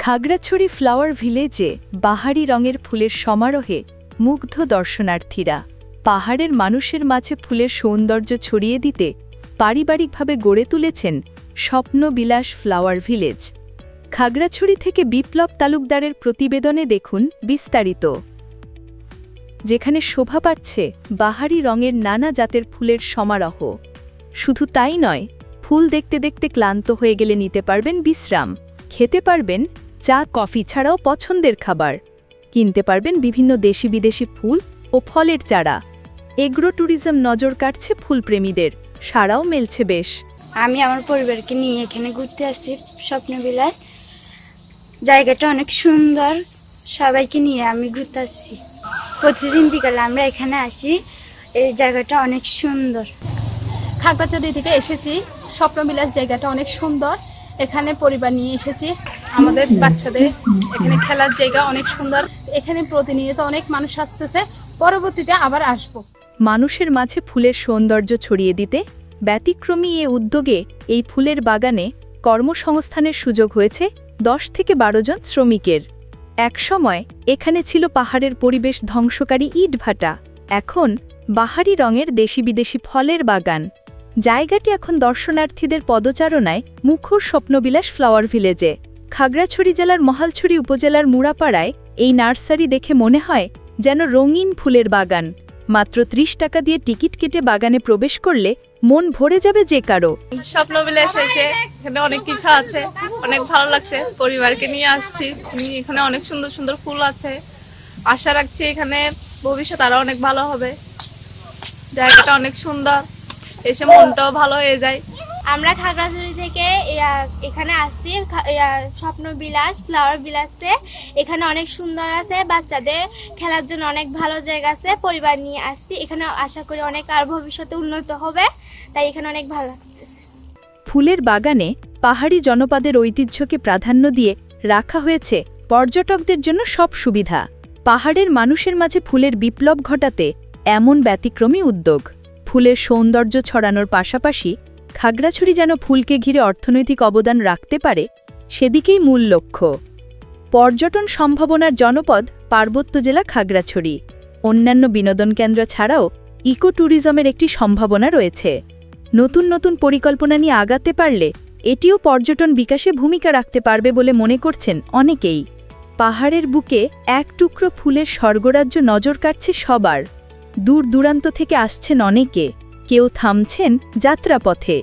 Khagrachari flower ভিলেজে বাহারি রঙের ফুলের সমারোহে মুগ্ধ দর্শনার্থীরা। পাহাড়ের মানুষের মাঝে ফুলের সৌন্দর্য ছড়িয়ে দিতে পারিবারিকভাবে গড়ে তুলেছেন স্বপ্নবিলাস ফ্লাওয়ার ভিলেজ। খাগড়াছড়ি থেকে বিপ্লব তালুকদারের প্রতিবেদনে দেখুন বিস্তারিত। যেখানে শোভা পাচ্ছে বাহারি রঙের নানা জাতের ফুলের সমারোহ। শুধু তাই নয়, ফুল দেখতে দেখতে ক্লান্ত হয়ে গেলে নিতে পারবেন বিশ্রাম, খেতে পারবেন চা কফি ছাড়াও পছন্দের খাবার, কিনতে পারবেন বিভিন্ন দেশি বিদেশি ফুল ও ফলের চারা। এগ্রো ট্যুরিজম নজর কাটছে ফুলপ্রেমীদের, সারাও মেলছে বেশ। আমি আমার পরিবারকে নিয়ে এখানে ঘুরতে আসছি স্বপ্নবিলাস। জায়গাটা অনেক সুন্দর, সবাইকে নিয়ে আমি ঘুরতে আসছি। প্রতিদিন বিকালে আমরা এখানে আসি, এই জায়গাটা অনেক সুন্দর। খাগড়াছড়ি থেকে এসেছি, স্বপ্নবিলাস জায়গাটা অনেক সুন্দর। এখানে পরিবার নিয়ে এসেছি, আমাদের বাচ্চাদের এখানে খেলার জায়গা অনেক সুন্দর। এখানে প্রতিনিয়ত অনেক মানুষ আসতেছে, পরবর্তীতে আবার আসব। মানুষের মাঝে ফুলের সৌন্দর্য ছড়িয়ে দিতে ব্যতিক্রমী এ উদ্যোগে এই ফুলের বাগানে কর্মসংস্থানের সুযোগ হয়েছে 10 থেকে 12 জন শ্রমিকের। একসময় এখানে ছিল পাহাড়ের পরিবেশ ধ্বংসকারী ইটভাটা, এখন বাহারি রঙের দেশি বিদেশি ফলের বাগান। জায়গাটি এখন দর্শনার্থীদের পদচারণায় মুখর স্বপ্নবিলাস ফ্লাওয়ার ভিলেজে। খাগড়াছড়ি জেলার মহালছড়ি উপজেলার মুড়াপাড়ায় এই নার্সারি দেখে মনে হয় যেন রঙিন ফুলের বাগান। মাত্র 30 টাকা দিয়ে টিকিট কেটে বাগানে প্রবেশ করলে মন ভরে যাবে যে কারো। স্বপ্নবিলাস এসে এখানে অনেক কিছু আছে, অনেক ভালো লাগছে। পরিবারকে নিয়ে আসছি, এখানে অনেক সুন্দর সুন্দর ফুল আছে। আশা রাখছি এখানে ভবিষ্যৎ আরো অনেক ভালো হবে। জায়গাটা অনেক সুন্দর, এসে মনটাও ভালো হয়ে যায়। আমরা খাগড়াছড়ি থেকে এখানে আসছি স্বপ্নবিলাস ফ্লাওয়ার বিলাসে। এখানে অনেক সুন্দর আছে, বাচ্চাদের খেলার জন্য অনেক ভালো জায়গা আছে। পরিবার নিয়ে আসছি এখানে, আশা করি অনেক আর ভবিষ্যতে উন্নত হবে, তাই এখানে অনেক ভালো লাগছে। ফুলের বাগানে পাহাড়ি জনপদের ঐতিহ্যকে প্রাধান্য দিয়ে রাখা হয়েছে পর্যটকদের জন্য সব সুবিধা। পাহাড়ের মানুষের মাঝে ফুলের বিপ্লব ঘটাতে এমন ব্যতিক্রমী উদ্যোগ। ফুলের সৌন্দর্য ছড়ানোর পাশাপাশি খাগড়াছড়ি যেন ফুলকে ঘিরে অর্থনৈতিক অবদান রাখতে পারে, সেদিকেই মূল লক্ষ্য। পর্যটন সম্ভাবনার জনপদ পার্বত্য জেলা খাগড়াছড়ি। অন্যান্য বিনোদন কেন্দ্র ছাড়াও ইকো ট্যুরিজমের একটি সম্ভাবনা রয়েছে। নতুন নতুন পরিকল্পনা নিয়ে আগাতে পারলে এটিও পর্যটন বিকাশে ভূমিকা রাখতে পারবে বলে মনে করছেন অনেকেই। পাহাড়ের বুকে এক টুকরো ফুলের স্বর্গরাজ্য নজর কাটছে সবার। দূর দূরান্ত থেকে আসছেন অনেকে, কেউ থামছেন যাত্রাপথে।